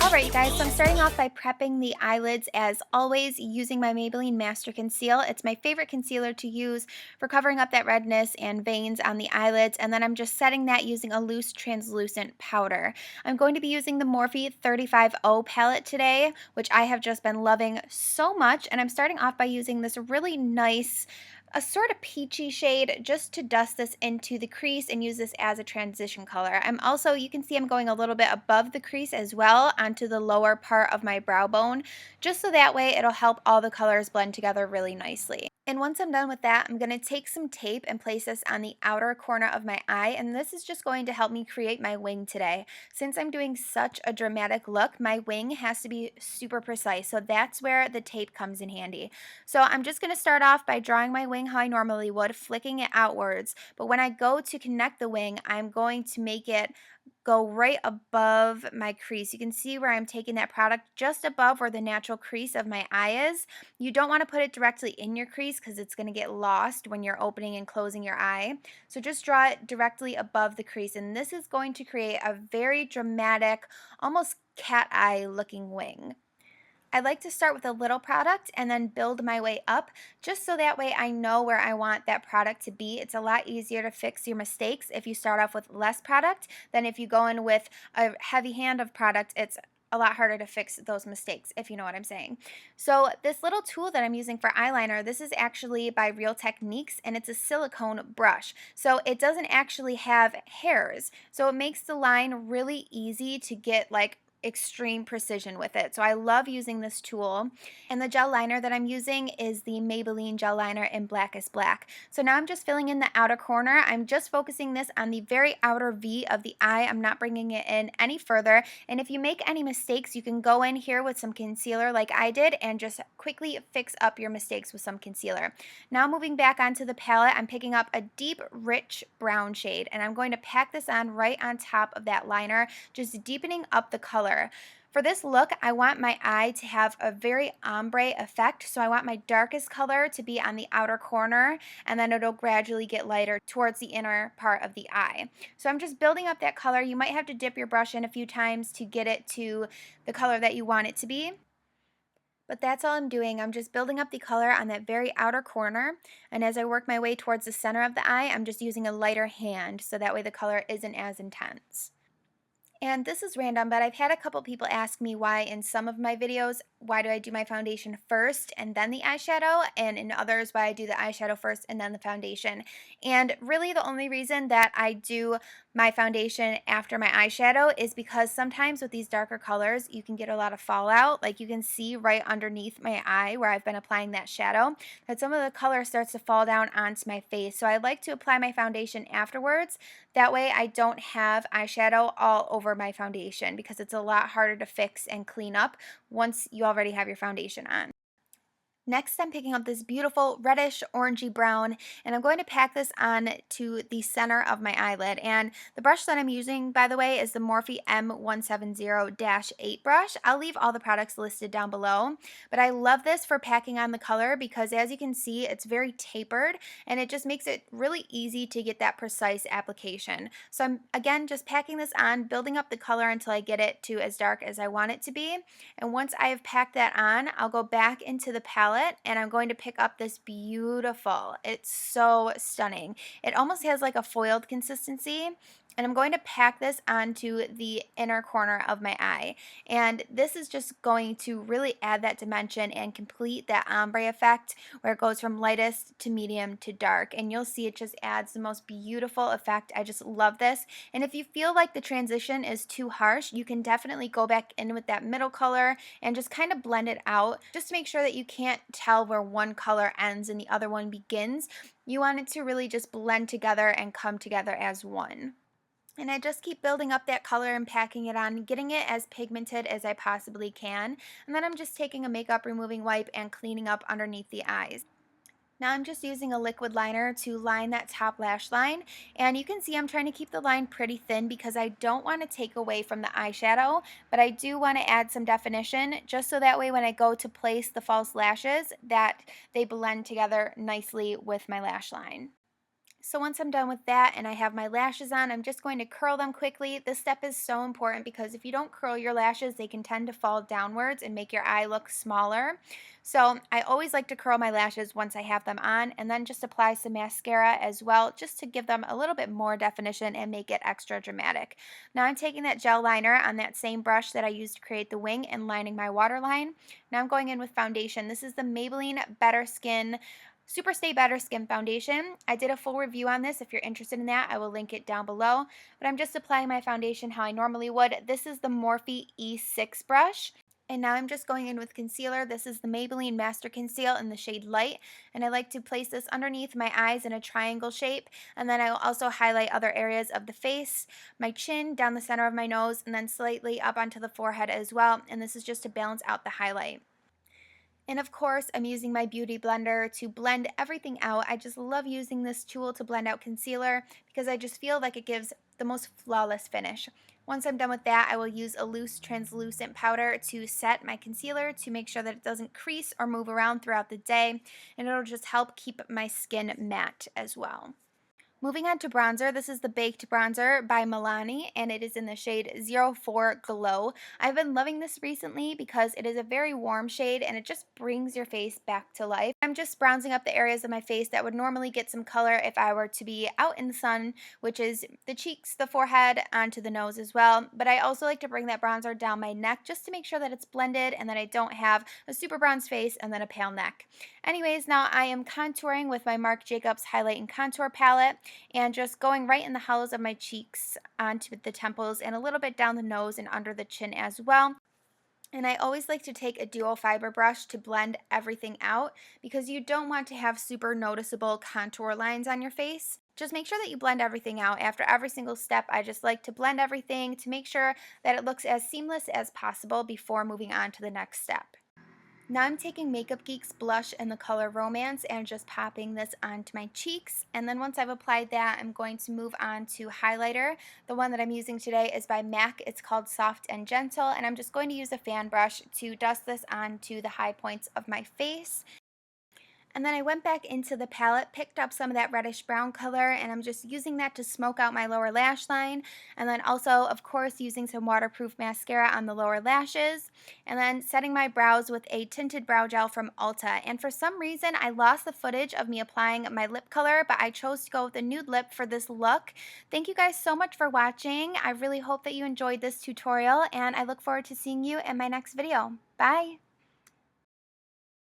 Alright, you guys, so I'm starting off by prepping the eyelids as always using my Maybelline Master Conceal. It's my favorite concealer to use for covering up that redness and veins on the eyelids, and then I'm just setting that using a loose translucent powder. I'm going to be using the Morphe 35O palette today, which I have just been loving so much, and I'm starting off by using this really nice a sort of peachy shade just to dust this into the crease and use this as a transition color. I'm also, you can see I'm going a little bit above the crease as well onto the lower part of my brow bone, just so that way it'll help all the colors blend together really nicely. And once I'm done with that, I'm going to take some tape and place this on the outer corner of my eye, and this is just going to help me create my wing today. Since I'm doing such a dramatic look, my wing has to be super precise, so that's where the tape comes in handy. So I'm just going to start off by drawing my wing how I normally would, flicking it outwards, but when I go to connect the wing, I'm going to make it go right above my crease. You can see where I'm taking that product just above where the natural crease of my eye is. You don't want to put it directly in your crease because it's going to get lost when you're opening and closing your eye. So just draw it directly above the crease, and this is going to create a very dramatic, almost cat eye looking wing. I like to start with a little product and then build my way up, just so that way I know where I want that product to be. It's a lot easier to fix your mistakes if you start off with less product than if you go in with a heavy hand of product. It's a lot harder to fix those mistakes, if you know what I'm saying. So this little tool that I'm using for eyeliner, this is actually by Real Techniques, and it's a silicone brush. So it doesn't actually have hairs. So it makes the line really easy to get like extreme precision with it. So I love using this tool. And the gel liner that I'm using is the Maybelline gel liner in Blackest Black. So now I'm just filling in the outer corner. I'm just focusing this on the very outer V of the eye. I'm not bringing it in any further. And if you make any mistakes, you can go in here with some concealer like I did and just quickly fix up your mistakes with some concealer. Now moving back onto the palette, I'm picking up a deep, rich brown shade, and I'm going to pack this on right on top of that liner, just deepening up the color. For this look, I want my eye to have a very ombre effect, so I want my darkest color to be on the outer corner, and then it'll gradually get lighter towards the inner part of the eye. So I'm just building up that color. You might have to dip your brush in a few times to get it to the color that you want it to be. But that's all I'm doing. I'm just building up the color on that very outer corner, and as I work my way towards the center of the eye, I'm just using a lighter hand so that way the color isn't as intense. And this is random, but I've had a couple people ask me why in some of my videos, why do I do my foundation first and then the eyeshadow, and in others, why I do the eyeshadow first and then the foundation. And really the only reason that I do my foundation after my eyeshadow is because sometimes with these darker colors, you can get a lot of fallout. Like you can see right underneath my eye where I've been applying that shadow, that some of the color starts to fall down onto my face. So I like to apply my foundation afterwards. That way I don't have eyeshadow all over my foundation, because it's a lot harder to fix and clean up once you already have your foundation on. Next, I'm picking up this beautiful reddish orangey brown, and I'm going to pack this on to the center of my eyelid. And the brush that I'm using, by the way, is the Morphe M170-8 brush. I'll leave all the products listed down below, but I love this for packing on the color because, as you can see, it's very tapered, and it just makes it really easy to get that precise application. So I'm, again, just packing this on, building up the color until I get it to as dark as I want it to be. And once I have packed that on, I'll go back into the palette, and I'm going to pick up this beautiful, it's so stunning. It almost has like a foiled consistency, and I'm going to pack this onto the inner corner of my eye. And this is just going to really add that dimension and complete that ombre effect where it goes from lightest to medium to dark. And you'll see it just adds the most beautiful effect. I just love this. And if you feel like the transition is too harsh, you can definitely go back in with that middle color and just kind of blend it out, just to make sure that you can't tell where one color ends and the other one begins. You want it to really just blend together and come together as one. And I just keep building up that color and packing it on, getting it as pigmented as I possibly can. And then I'm just taking a makeup removing wipe and cleaning up underneath the eyes. Now I'm just using a liquid liner to line that top lash line, and you can see I'm trying to keep the line pretty thin because I don't want to take away from the eyeshadow, but I do want to add some definition just so that way when I go to place the false lashes that they blend together nicely with my lash line. So once I'm done with that and I have my lashes on, I'm just going to curl them quickly. This step is so important because if you don't curl your lashes, they can tend to fall downwards and make your eye look smaller. So I always like to curl my lashes once I have them on and then just apply some mascara as well just to give them a little bit more definition and make it extra dramatic. Now I'm taking that gel liner on that same brush that I used to create the wing and lining my waterline. Now I'm going in with foundation. This is the Maybelline Better Skin Superstay Better Skin Foundation. I did a full review on this. If you're interested in that, I will link it down below. But I'm just applying my foundation how I normally would. This is the Morphe E6 brush. And now I'm just going in with concealer. This is the Maybelline Master Conceal in the shade Light. And I like to place this underneath my eyes in a triangle shape. And then I will also highlight other areas of the face, my chin, down the center of my nose, and then slightly up onto the forehead as well. And this is just to balance out the highlight. And of course, I'm using my Beauty Blender to blend everything out. I just love using this tool to blend out concealer because I just feel like it gives the most flawless finish. Once I'm done with that, I will use a loose translucent powder to set my concealer to make sure that it doesn't crease or move around throughout the day, and it'll just help keep my skin matte as well. Moving on to bronzer, this is the Baked Bronzer by Milani, and it is in the shade 04 Glow. I've been loving this recently because it is a very warm shade and it just brings your face back to life. I'm just bronzing up the areas of my face that would normally get some color if I were to be out in the sun, which is the cheeks, the forehead, onto the nose as well. But I also like to bring that bronzer down my neck just to make sure that it's blended and that I don't have a super bronzed face and then a pale neck. Anyways, now I am contouring with my Marc Jacobs Highlight and Contour Palette and just going right in the hollows of my cheeks onto the temples and a little bit down the nose and under the chin as well. And I always like to take a dual fiber brush to blend everything out because you don't want to have super noticeable contour lines on your face. Just make sure that you blend everything out. After every single step, I just like to blend everything to make sure that it looks as seamless as possible before moving on to the next step. Now I'm taking Makeup Geek's blush in the color Romance and just popping this onto my cheeks. And then once I've applied that, I'm going to move on to highlighter. The one that I'm using today is by MAC. It's called Soft and Gentle. And I'm just going to use a fan brush to dust this onto the high points of my face. And then I went back into the palette, picked up some of that reddish brown color, and I'm just using that to smoke out my lower lash line. And then also, of course, using some waterproof mascara on the lower lashes. And then setting my brows with a tinted brow gel from Ulta. And for some reason, I lost the footage of me applying my lip color, but I chose to go with a nude lip for this look. Thank you guys so much for watching. I really hope that you enjoyed this tutorial, and I look forward to seeing you in my next video. Bye!